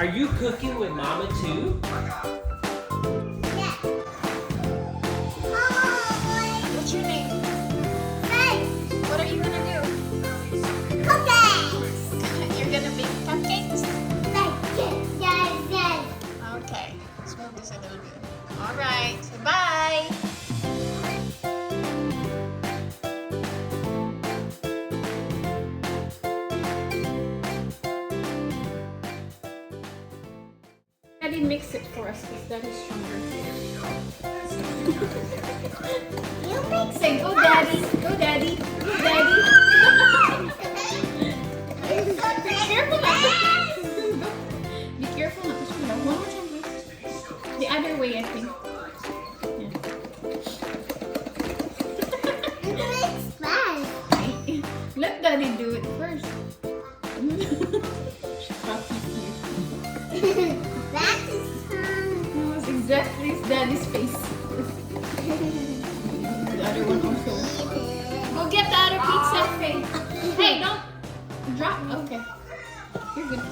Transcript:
Are you cooking with Mama too? Yeah. What's your name? Hey, What are you gonna do? cupcakes. You're gonna bake cupcakes? Yes. Okay, let's move this a little bit. All right, so bye. Daddy mix it for us because Daddy's stronger. You mix Say, go Daddy, go Daddy, go Daddy. Be careful not to Be careful not to spill out. One more time, please. The other way, I think. It's fast. Let Daddy do it first. She copied you. That is That was exactly Daddy's face. The other one also. Go get the other pizza, Faye. Hey, don't drop. Okay. You're good.